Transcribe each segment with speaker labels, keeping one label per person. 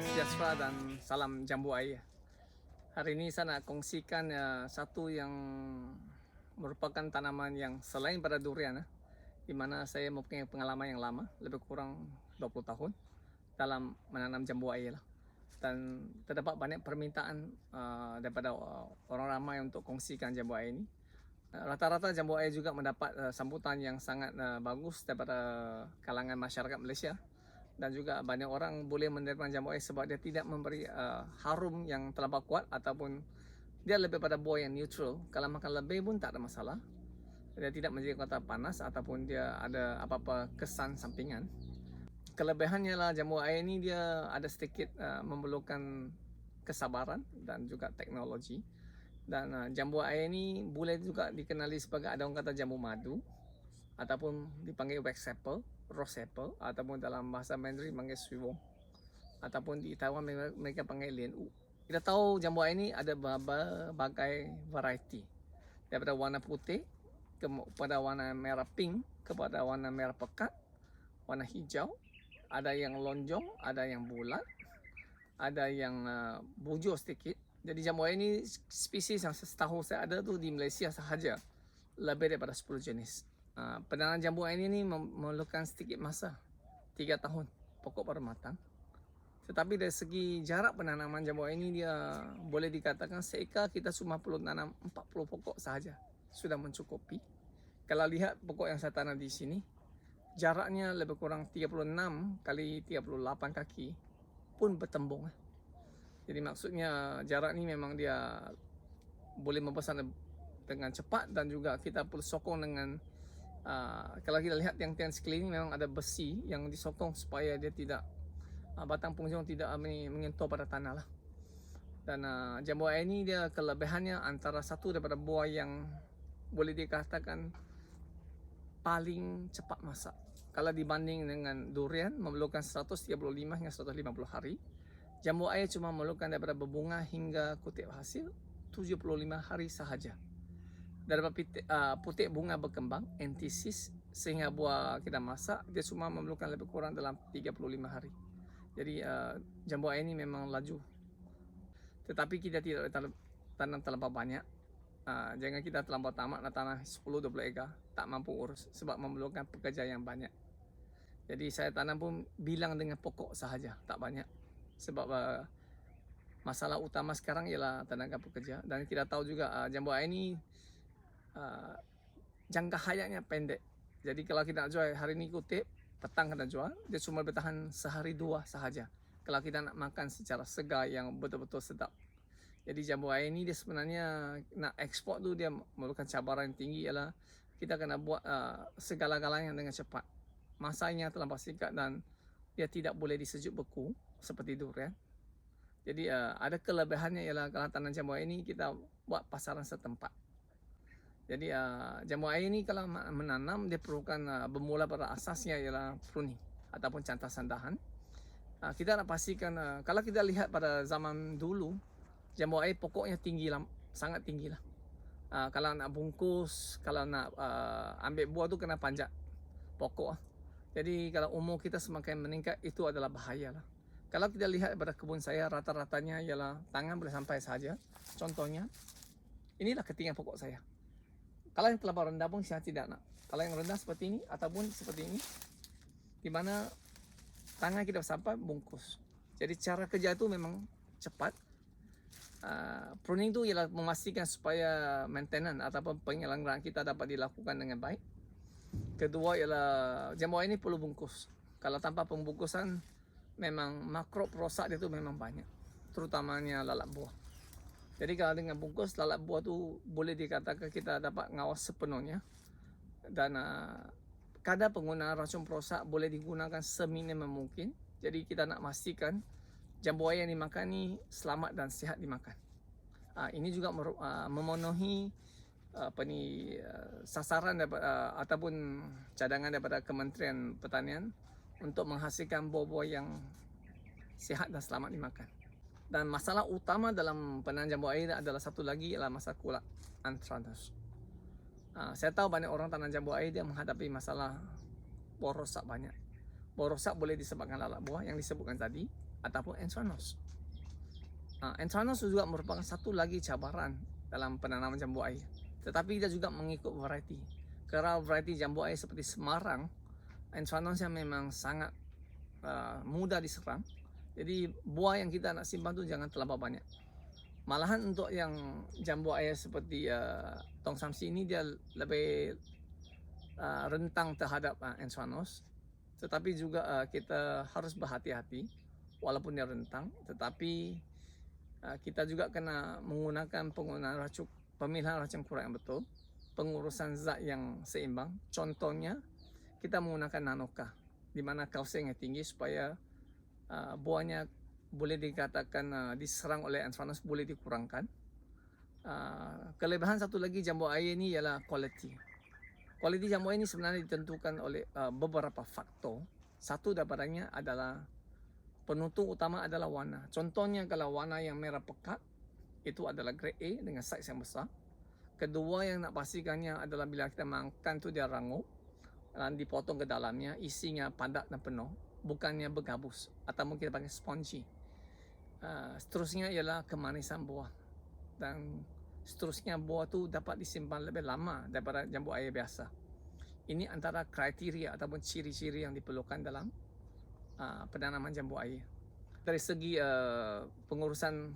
Speaker 1: sejahtera dan salam jambu air. Hari ini saya nak kongsikan satu yang merupakan tanaman yang selain pada durian, di mana saya mempunyai pengalaman yang lama, lebih kurang 20 tahun dalam menanam jambu air lah. Dan terdapat banyak permintaan daripada orang ramai untuk kongsikan jambu air ini. Rata-rata jambu air juga mendapat sambutan yang sangat bagus daripada kalangan masyarakat Malaysia. Dan juga banyak orang boleh menerima jambu air sebab dia tidak memberi harum yang terlalu kuat ataupun dia lebih pada buah yang neutral. Kalau makan lebih pun tak ada masalah. Dia tidak menjadi kata panas ataupun dia ada apa-apa kesan sampingan. Kelebihannya lah jambu air ni dia ada sedikit memerlukan kesabaran dan juga teknologi. Dan jambu air ni boleh juga dikenali sebagai, ada orang kata jambu madu ataupun dipanggil wax apple, rose apple, ataupun dalam bahasa Mandarin panggil suiwong, ataupun di Taiwan mereka panggil lian u. Kita tahu jambu air ini ada berbagai variety, daripada warna putih kepada warna merah pink, kepada warna merah pekat, warna hijau, ada yang lonjong, ada yang bulat, ada yang bujur sedikit. Jadi jambu air ini spesies yang setahu saya ada tu di Malaysia sahaja, lebih daripada 10 jenis. Penanaman jambu air ini memerlukan sedikit masa, 3 tahun pokok baru matang. Tetapi dari segi jarak penanaman jambu air ini, dia boleh dikatakan seekar kita cuma perlu tanam 40 pokok sahaja, sudah mencukupi. Kalau lihat pokok yang saya tanam di sini, jaraknya lebih kurang 36 kali 38 kaki pun bertembung. Jadi maksudnya jarak ni memang dia boleh membesar dengan cepat, dan juga kita perlu sokong dengan kalau kita lihat tiang-tiang sekeliling memang ada besi yang disokong supaya dia tidak batang penghujung tidak menyentuh pada tanah lah. Dan jambu air ini dia kelebihannya antara satu daripada buah yang boleh dikatakan paling cepat masak. Kalau dibanding dengan durian memerlukan 135 hingga 150 hari, jambu air cuma memerlukan daripada berbunga hingga kutip hasil 75 hari sahaja. Daripada putik bunga berkembang, antesis, sehingga buah kita masak, dia cuma memerlukan lebih kurang dalam 35 hari. Jadi jambu air ini memang laju. Tetapi kita tidak tanam terlalu banyak. Jangan kita terlampau tamak nak tanam 10-20 ekar, tak mampu urus sebab memerlukan pekerja yang banyak. Jadi saya tanam pun bilang dengan pokok sahaja, tak banyak. Sebab masalah utama sekarang ialah tenaga pekerja. Dan kita tahu juga jambu air ini jangka hayatnya pendek. Jadi kalau kita nak jual hari ni kutip, petang kena jual, dia cuma bertahan sehari dua sahaja. Kalau kita nak makan secara segar yang betul-betul sedap. Jadi jambu air ni dia sebenarnya nak ekspor tu dia memerlukan cabaran yang tinggi, ialah kita kena buat segala-galanya dengan cepat. Masanya terlampau singkat dan dia tidak boleh disejuk beku seperti durian. Jadi ada kelebihannya ialah kalau tanam jambu air ni kita buat pasaran setempat. Jadi jambu air ni kalau menanam dia perlukan bermula pada asasnya ialah pruning ataupun cantasan dahan. Kita nak pastikan kalau kita lihat pada zaman dulu, jambu air pokoknya tinggi lah, sangat tinggi lah. Kalau nak bungkus, kalau nak ambil buah tu kena panjat pokok. Jadi kalau umur kita semakin meningkat, itu adalah bahaya lah. Kalau kita lihat pada kebun saya, rata-ratanya ialah tangan boleh sampai saja. Contohnya, inilah ketinggian pokok saya. Kalau yang terlalu rendah pun saya tidak nak. Kalau yang rendah seperti ini ataupun seperti ini, di mana tangan kita sampai bungkus. Jadi cara kerja itu memang cepat. Pruning tu ialah memastikan supaya maintenance ataupun penyelenggaraan kita dapat dilakukan dengan baik. Kedua ialah jambu air ini perlu bungkus. Kalau tanpa pembungkusan, memang makrob rosak dia tu memang banyak, terutamanya lalat buah. Jadi kalau dengan bungkus, lalat buah tu boleh dikatakan kita dapat ngawas sepenuhnya. Dan kadar penggunaan racun perosak boleh digunakan seminimum mungkin. Jadi kita nak pastikan jambu air yang dimakan ni selamat dan sihat dimakan. Ini juga memenuhi sasaran ataupun cadangan daripada Kementerian Pertanian untuk menghasilkan buah-buah yang sihat dan selamat dimakan. Dan masalah utama dalam penanaman jambu air adalah satu lagi, ialah masalah kulak anthracnose. Saya tahu banyak orang tanam jambu air dia menghadapi masalah buah rosak banyak. Buah rosak boleh disebabkan lalat buah yang disebutkan tadi, ataupun Anthracnose. Anthracnose juga merupakan satu lagi cabaran dalam penanaman jambu air. Tetapi dia juga mengikut variety. Kerana variety jambu air seperti Semarang, Anthracnose yang memang sangat mudah diserang. Jadi buah yang kita nak simpan tu jangan terlalu banyak. Malahan untuk yang jambu air seperti Tong Samsi ini dia lebih rentang terhadap Anthracnose. Tetapi juga kita harus berhati-hati walaupun dia rentang. Tetapi kita juga kena menggunakan penggunaan pemilihan racun kurat yang betul, pengurusan zat yang seimbang. Contohnya kita menggunakan Nanoka, di mana kalsium yang tinggi supaya buahnya boleh dikatakan diserang oleh Anthracnose boleh dikurangkan. Kelebihan satu lagi jambu air ini ialah kualiti. Kualiti jambu air ini sebenarnya ditentukan oleh beberapa faktor. Satu daripadanya adalah penentu utama adalah warna. Contohnya kalau warna yang merah pekat itu adalah grade A dengan saiz yang besar. Kedua yang nak pastikannya adalah bila kita makan tu dia rangup dan dipotong ke dalamnya, isinya padat dan penuh, bukannya bergabus atau mungkin kita panggil spongy. Seterusnya ialah kemanisan buah, dan seterusnya buah tu dapat disimpan lebih lama daripada jambu air biasa. Ini antara kriteria ataupun ciri-ciri yang diperlukan dalam penanaman jambu air. Dari segi pengurusan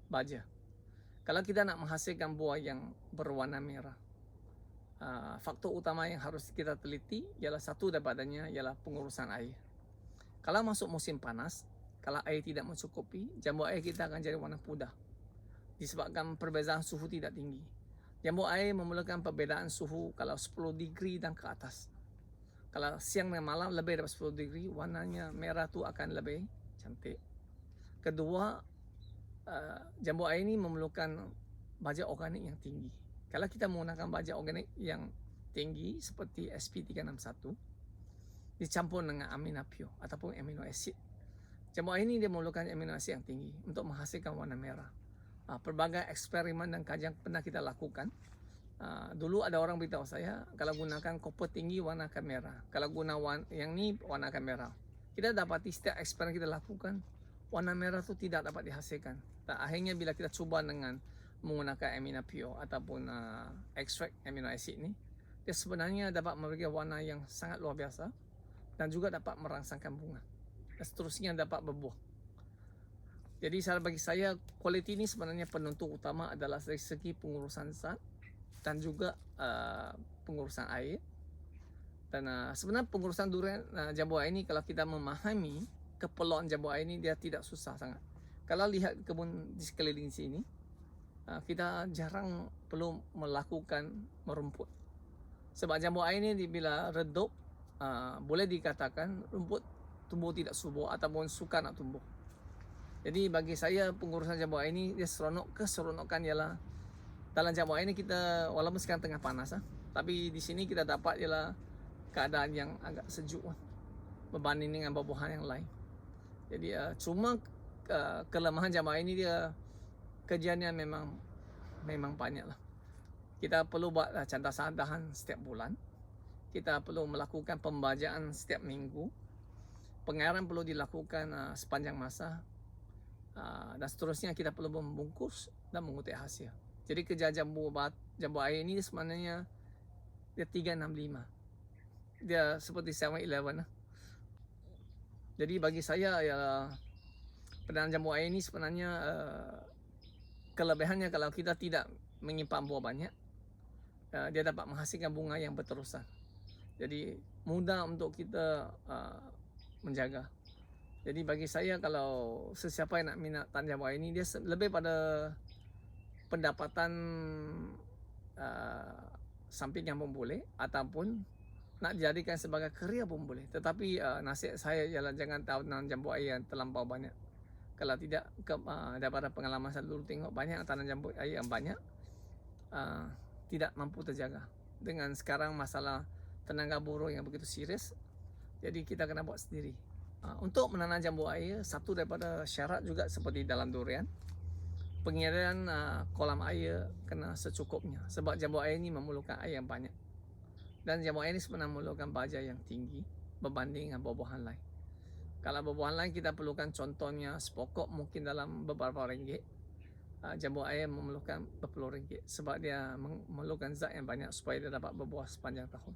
Speaker 1: baja, kalau kita nak menghasilkan buah yang berwarna merah, faktor utama yang harus kita teliti ialah satu daripadanya ialah pengurusan air. Kalau masuk musim panas, kalau air tidak mencukupi, jambu air kita akan jadi warna pudar disebabkan perbezaan suhu tidak tinggi. Jambu air memerlukan perbezaan suhu kalau 10 degree dan ke atas. Kalau siang dan malam lebih dari 10 degree, warnanya merah tu akan lebih cantik. Kedua, jambu air ini memerlukan baja organik yang tinggi. Kalau kita menggunakan baja organik yang tinggi seperti SP361 dicampur dengan aminapio ataupun amino acid, jambu air ini dia memerlukan amino acid yang tinggi untuk menghasilkan warna merah. Pelbagai eksperimen dan kajian pernah kita lakukan. Dulu ada orang beritahu saya kalau gunakan copper tinggi warna akan merah, kalau guna yang ni warna akan merah. Kita dapati setiap eksperimen kita lakukan, warna merah tu tidak dapat dihasilkan. Dan akhirnya bila kita cuba dengan menggunakan aminapio ataupun ekstrak amino acid ni, dia sebenarnya dapat memberikan warna yang sangat luar biasa dan juga dapat merangsangkan bunga dan seterusnya dapat berbuah. Jadi bagi saya, kualiti ini sebenarnya penentu utama adalah dari segi pengurusan zat dan juga pengurusan air. Dan sebenarnya pengurusan durian jambu air ini, kalau kita memahami keperluan jambu air ini, dia tidak susah sangat. Kalau lihat kebun di sekeliling sini, kita jarang perlu melakukan merumput. Sebab jambu air ini bila redup, boleh dikatakan rumput tumbuh tidak subur ataupun sukar nak tumbuh. Jadi bagi saya pengurusan jambu air ini, dia keseronokan ialah dalam jambu air ini kita walaupun sekarang tengah panas tapi di sini kita dapat ialah keadaan yang agak sejuk berbanding dengan buah-buahan yang lain. Jadi cuma kelemahan jambu air ini dia kerjanya memang banyak lah. Kita perlu buat cantasan setiap bulan. Kita perlu melakukan pembajaan setiap minggu. Pengairan perlu dilakukan sepanjang masa. Dan seterusnya kita perlu membungkus dan mengutip hasil. Jadi kerja jambu air ini sebenarnya dia 365. Dia seperti 7-Eleven lah. Jadi bagi saya penanaman jambu air ini sebenarnya kelebihannya kalau kita tidak menyimpan buah banyak, dia dapat menghasilkan bunga yang berterusan. Jadi mudah untuk kita menjaga. Jadi bagi saya, kalau sesiapa yang nak minat tanam jambu air ini, dia lebih pada pendapatan sampingan pun boleh, ataupun nak dijadikan sebagai kerja pun boleh. Tetapi nasihat saya ialah jangan tanam jambu air yang terlampau banyak. Kalau tidak, daripada pengalaman saya dulu tengok banyak tanam jambu air yang banyak tidak mampu terjaga. Dengan sekarang masalah tenaga buruh yang begitu serius, jadi kita kena buat sendiri. Untuk menanam jambu air, satu daripada syarat juga seperti dalam durian, pengirian kolam air kena secukupnya. Sebab jambu air ini memerlukan air yang banyak. Dan jambu air ini sebenarnya memerlukan baja yang tinggi berbanding dengan buah-buahan lain. Kalau buah-buahan lain kita perlukan contohnya sepokok mungkin dalam beberapa ringgit. Jambu air memerlukan berpuluh ringgit sebab dia memerlukan zat yang banyak supaya dia dapat berbuah sepanjang tahun.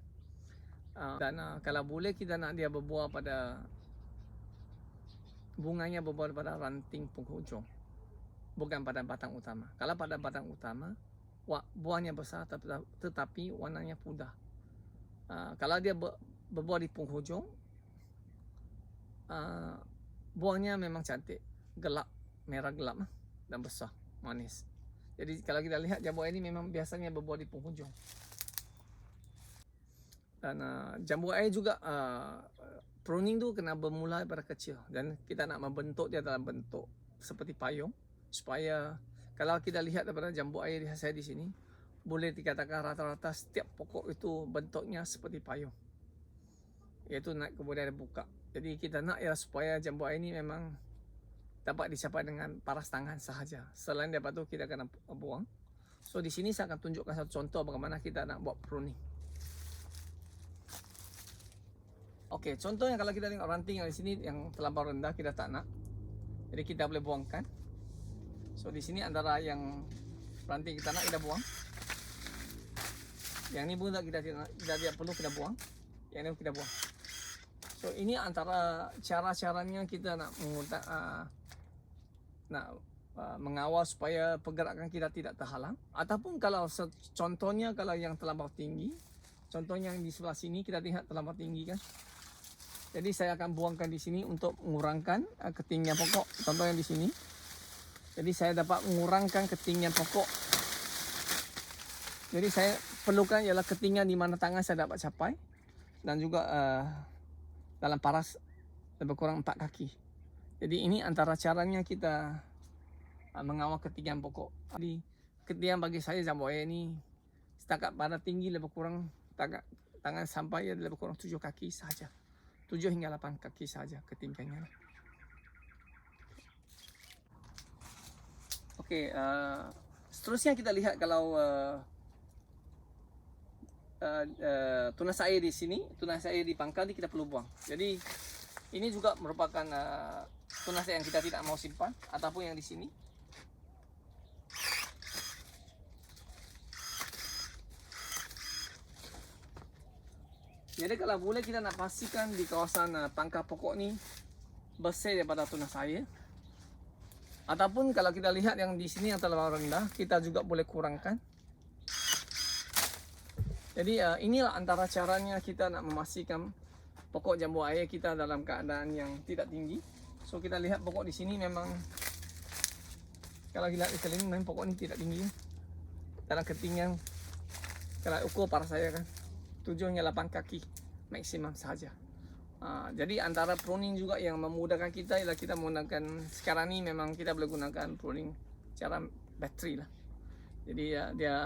Speaker 1: Dan kalau boleh kita nak dia berbuah pada bunganya berbuah pada ranting penghujung, bukan pada batang utama. Kalau pada batang utama, buahnya besar tetapi warnanya pudar. Kalau dia berbuah di penghujung, buahnya memang cantik, gelap, merah gelap dan besar, manis. Jadi kalau kita lihat jambu air ini memang biasanya berbuah di penghujung. Dan jambu air juga pruning tu kena bermula daripada kecil, dan kita nak membentuk dia dalam bentuk seperti payung, supaya kalau kita lihat daripada jambu air saya di sini, boleh dikatakan rata-rata setiap pokok itu bentuknya seperti payung, iaitu naik kemudian buka. Jadi kita nak ya supaya jambu air ini memang dapat dicapai dengan paras tangan sahaja. Selain daripada itu kita kena buang. So di sini saya akan tunjukkan satu contoh bagaimana kita nak buat pruning. Okey, contohnya kalau kita tengok ranting yang di sini yang terlampau rendah kita tak nak, jadi kita boleh buangkan. So di sini antara yang ranting kita nak kita buang. Yang ni pun kita tidak perlu kita buang. Yang ni kita buang. So ini antara cara-caranya kita nak mengawal supaya pergerakan kita tidak terhalang. Ataupun kalau contohnya kalau yang terlampau tinggi, contohnya yang di sebelah sini kita lihat terlampau tinggi kan. Jadi saya akan buangkan di sini untuk mengurangkan ketinggian pokok. Contohnya di sini. Jadi saya dapat mengurangkan ketinggian pokok. Jadi saya perlukan ialah ketinggian di mana tangan saya dapat capai, dan juga dalam paras lebih kurang 4 kaki. Jadi ini antara caranya kita mengawal ketinggian pokok. Jadi ketinggian bagi saya jambu air ini setakat pada tinggi lebih kurang tangan sampai lebih kurang 7 kaki sahaja. 7 hingga 8 kaki sahaja ketinggiannya. Okey, seterusnya kita lihat kalau tunas air di sini, tunas air di pangkal ni kita perlu buang. Jadi ini juga merupakan tunas air yang kita tidak mau simpan, ataupun yang di sini. Jadi kalau boleh kita nak pastikan di kawasan pangkal pokok ni bersih daripada tunas air. Ataupun kalau kita lihat yang di sini yang terlalu rendah, kita juga boleh kurangkan. Jadi inilah antara caranya kita nak memastikan pokok jambu air kita dalam keadaan yang tidak tinggi. So kita lihat pokok di sini memang, kalau kita lihat di sini memang pokok ini tidak tinggi. Dalam ketinggian, kalau ukur para saya kan 7 hingga 8 kaki maksimum sahaja. Jadi antara pruning juga yang memudahkan kita ialah kita menggunakan, sekarang ni memang kita boleh gunakan pruning cara bateri lah. Jadi dia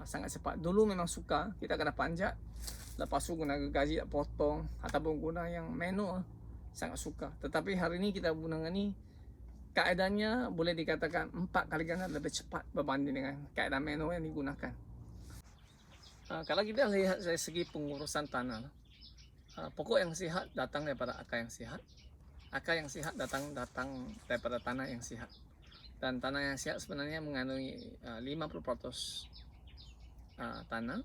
Speaker 1: sangat cepat. Dulu memang suka kita kena panjat, lepas tu guna gergaji nak potong, ataupun guna yang manual, sangat suka. Tetapi hari ini kita gunakan ni, kaedahnya boleh dikatakan 4 kali ganda lebih cepat berbanding dengan kaedah manual yang digunakan. Kalau kita lihat dari segi pengurusan tanah, pokok yang sihat datang daripada akar yang sihat. Akar yang sihat datang daripada tanah yang sihat. Dan tanah yang sihat sebenarnya mengandungi 50% tanah,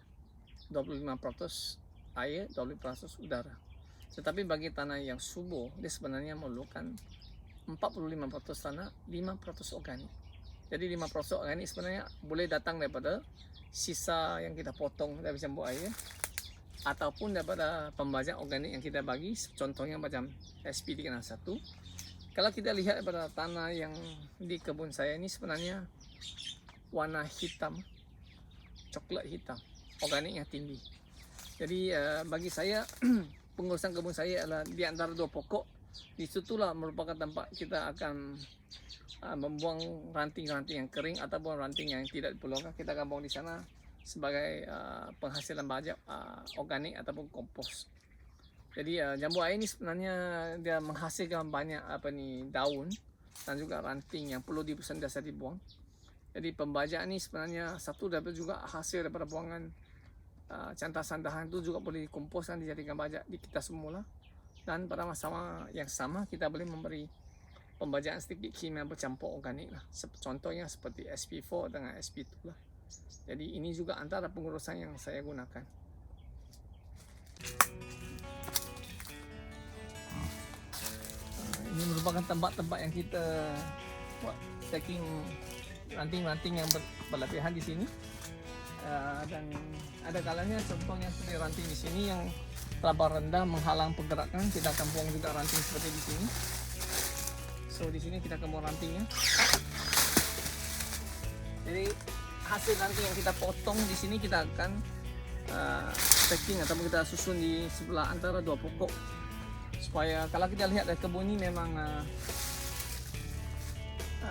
Speaker 1: 25% air, 20% udara. Tetapi bagi tanah yang subur, dia sebenarnya memerlukan 45% tanah, 5% organik. Jadi 5% organik sebenarnya boleh datang daripada sisa yang kita potong dari jambu air, ataupun daripada pembajak organik yang kita bagi, contohnya macam SP361. Kalau kita lihat pada tanah yang di kebun saya ini sebenarnya warna hitam, coklat hitam, organik yang tinggi. Jadi bagi saya pengurusan kebun saya adalah di antara 2 pokok. Di situlah merupakan tempat kita akan membuang ranting-ranting yang kering ataupun ranting yang tidak diperlukan. Kita akan buang di sana sebagai penghasilan bajak organik ataupun kompos. Jadi jambu air ini sebenarnya dia menghasilkan banyak daun dan juga ranting yang perlu sentiasa dibuang. Jadi pembajak ini sebenarnya satu daripada juga hasil daripada buangan cantasan dahan itu juga boleh dikompos dan dijadikan bajak di kita semula. Dan pada masa yang sama kita boleh memberi pembajaan sedikit kimia bercampur organik lah. Contohnya seperti SP4 dengan SP2 lah. Jadi ini juga antara pengurusan yang saya gunakan. Ini merupakan tempat-tempat yang kita buat stacking ranting-ranting yang berlebihan di sini. Dan ada kalanya contohnya seperti ranting di sini yang terlalu rendah menghalang pergerakan, kita akan buang juga ranting seperti di sini. So di sini kita akan buang rantingnya. Jadi hasil ranting yang kita potong di sini kita akan stacking atau kita susun di sebelah antara dua pokok, supaya kalau kita lihat dari kebun ini memang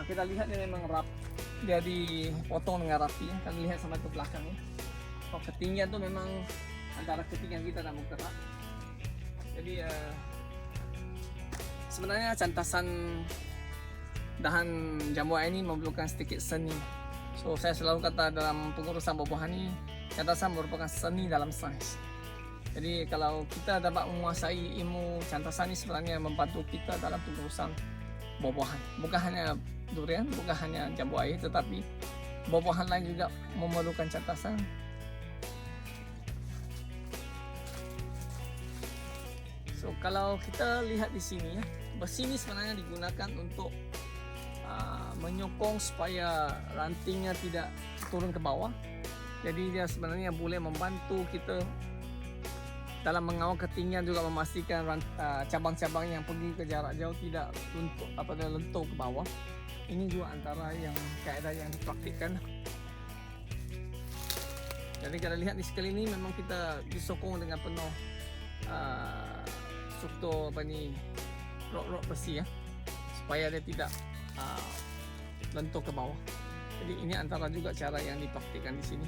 Speaker 1: kita lihat dia memang rap, dia dipotong dengan rapi ya. Kalau lihat sampai ke belakang ya. Kalau ketinggian tuh memang antara ketinggian kita dan muka rak. Jadi sebenarnya cantasan dahan jambu air ini memerlukan sedikit seni. So saya selalu kata dalam pengurusan buah-buahan ini, cantasan merupakan seni dalam sains. Jadi kalau kita dapat menguasai ilmu cantasan ini, sebenarnya membantu kita dalam pengurusan buah-buahan. Bukan hanya durian, bukan hanya jambu air, tetapi buah-buahan lain juga memerlukan cantasan. So kalau kita lihat di sini ya, besi ini sebenarnya digunakan untuk menyokong supaya rantingnya tidak turun ke bawah. Jadi dia sebenarnya boleh membantu kita dalam mengawal ketinggian, juga memastikan cabang-cabang yang pergi ke jarak jauh tidak lentur ke bawah. Ini juga antara yang kaedah yang dipraktikkan. Jadi kita lihat di sekali ini memang kita disokong dengan penuh struktur rod besi ya, supaya dia tidak lentur ke bawah. Jadi ini antara juga cara yang dipraktikkan di sini.